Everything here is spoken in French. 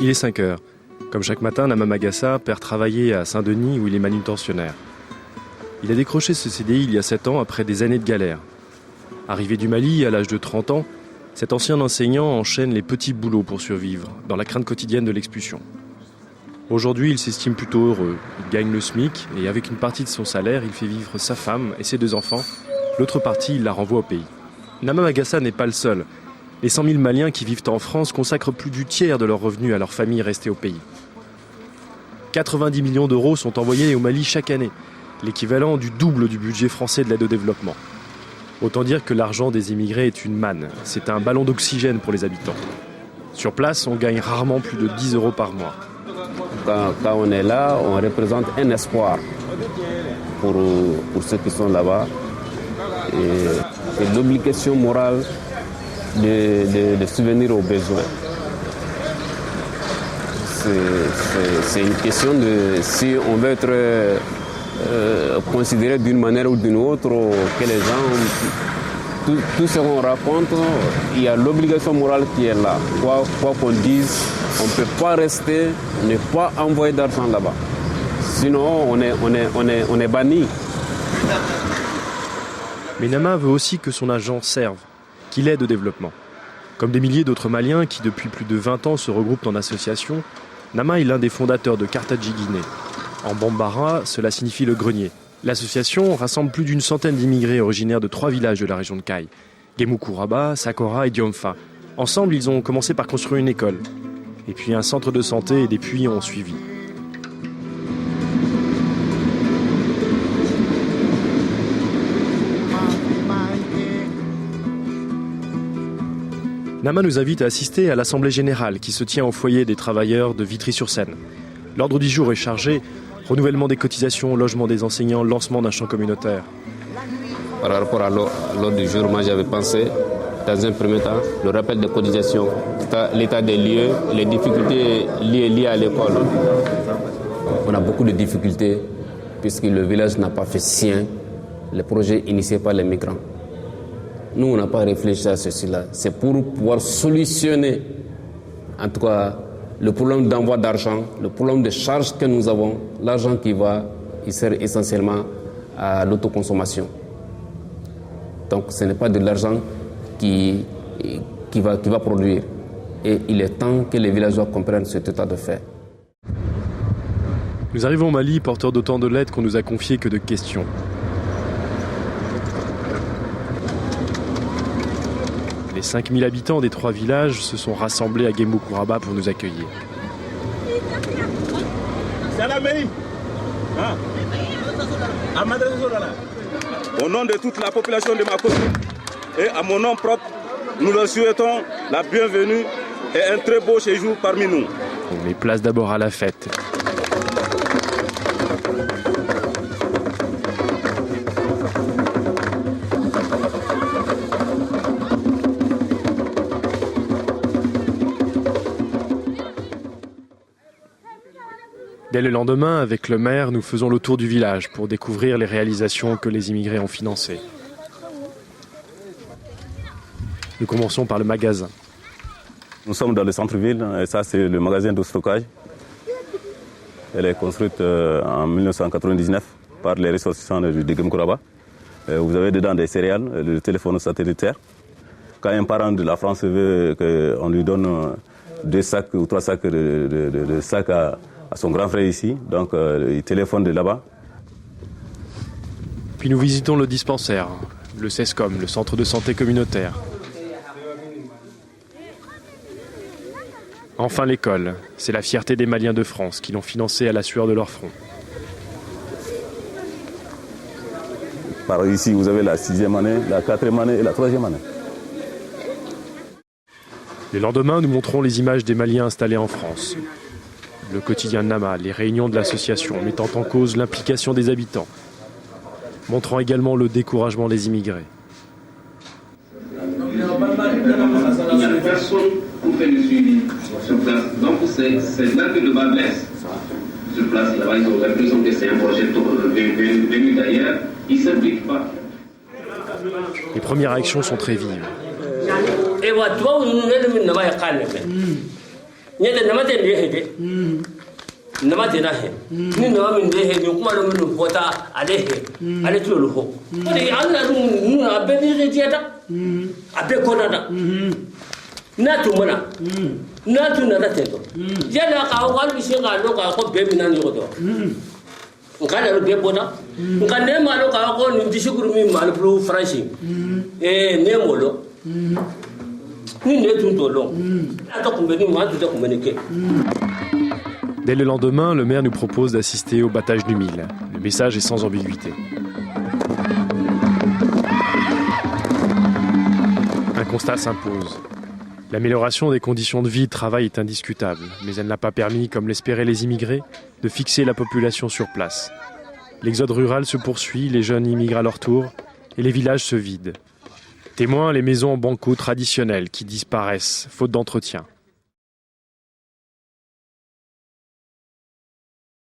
Il est 5 heures. Comme chaque matin, Nama Magassa part travailler à Saint-Denis où il est manutentionnaire. Il a décroché ce CDI il y a 7 ans après des années de galère. Arrivé du Mali à l'âge de 30 ans, cet ancien enseignant enchaîne les petits boulots pour survivre, dans la crainte quotidienne de l'expulsion. Aujourd'hui, il s'estime plutôt heureux. Il gagne le SMIC et avec une partie de son salaire, il fait vivre sa femme et ses 2 enfants. L'autre partie, il la renvoie au pays. Nama Magassa n'est pas le seul. Les 100 000 Maliens qui vivent en France consacrent plus du tiers de leurs revenus à leur famille restée au pays. 90 millions d'euros sont envoyés au Mali chaque année, l'équivalent du double du budget français de l'aide au développement. Autant dire que l'argent des immigrés est une manne. C'est un ballon d'oxygène pour les habitants. Sur place, on gagne rarement plus de 10 euros par mois. Quand on est là, on représente un espoir pour ceux qui sont là-bas. Et l'obligation morale de subvenir aux besoins. C'est une question de si on veut être considéré d'une manière ou d'une autre, que les gens, tout ce qu'on raconte, il y a l'obligation morale qui est là. Quoi qu'on dise, on ne peut pas rester, ne pas envoyer d'argent là-bas. Sinon, on est banni. Mais Nama veut aussi que son agent serve, qu'il aide au développement. Comme des milliers d'autres Maliens qui, depuis plus de 20 ans, se regroupent en association, Nama est l'un des fondateurs de Kartadji Guinée. En Bambara, cela signifie le grenier. L'association rassemble plus d'une centaine d'immigrés originaires de 3 villages de la région de Caille, Gemoukouraba, Sakora et Diomfa. Ensemble, ils ont commencé par construire une école. Et puis un centre de santé et des puits ont suivi. Nama nous invite à assister à l'Assemblée Générale qui se tient au foyer des travailleurs de Vitry-sur-Seine. L'ordre du jour est chargé, renouvellement des cotisations, logement des enseignants, lancement d'un champ communautaire. Par rapport à l'ordre du jour, moi j'avais pensé, dans un premier temps, le rappel des cotisations, l'état des lieux, les difficultés liées à l'école. On a beaucoup de difficultés puisque le village n'a pas fait sien les projets initiés par les migrants. Nous, on n'a pas réfléchi à ceci-là. C'est pour pouvoir solutionner, en tout cas, le problème d'envoi d'argent, le problème de charges que nous avons. L'argent il sert essentiellement à l'autoconsommation. Donc, ce n'est pas de l'argent qui va produire. Et il est temps que les villageois comprennent cet état de fait. Nous arrivons au Mali, porteurs d'autant de lettres qu'on nous a confiées que de questions. Les 5000 habitants des 3 villages se sont rassemblés à Gemoukouraba pour nous accueillir. Au nom de toute la population de Makoto et à mon nom propre, nous leur souhaitons la bienvenue et un très beau séjour parmi nous. On met place d'abord à la fête. Dès le lendemain, avec le maire, nous faisons le tour du village pour découvrir les réalisations que les immigrés ont financées. Nous commençons par le magasin. Nous sommes dans le centre-ville et ça c'est le magasin de stockage. Elle est construite en 1999 par les ressortissants de Gemoukouraba. Vous avez dedans des céréales, le téléphone satellitaire. Quand un parent de la France veut qu'on lui donne 2 sacs ou 3 sacs de sacs à son grand frère ici, donc il téléphone de là-bas. Puis nous visitons le dispensaire, le CESCOM, le centre de santé communautaire. Enfin l'école, c'est la fierté des Maliens de France qui l'ont financée à la sueur de leur front. Par ici, vous avez la 6e année, la 4e année et la 3e année. Le lendemain, nous montrons les images des Maliens installés en France. Le quotidien de Nama, les réunions de l'association mettant en cause l'implication des habitants, montrant également le découragement des immigrés. Il n'y a personne pour faire le suivi sur place. Donc c'est là que le bas blesse. Sur place, là-bas, ils ont l'impression que c'est un projet venu d'ailleurs. Ils ne s'impliquent pas. Les premières réactions sont très vives. nyete namate de hede namate na he ni nama min de he kuma do min fota ale he ale tulo ho ko de Allah dum na be ni jeta abe kona da na tumana na tuna da teto yala ka wal bi singa lo ka ko be minan yo do ngana lo be bona ngane ma lo ka ko ni dishukuru mi mal pro franchi ne molo Dès le lendemain, le maire nous propose d'assister au battage du mil. Le message est sans ambiguïté. Un constat s'impose. L'amélioration des conditions de vie et de travail est indiscutable, mais elle n'a pas permis, comme l'espéraient les immigrés, de fixer la population sur place. L'exode rural se poursuit, les jeunes immigrent à leur tour, et les villages se vident. Témoin, les maisons en banco traditionnelles qui disparaissent, faute d'entretien.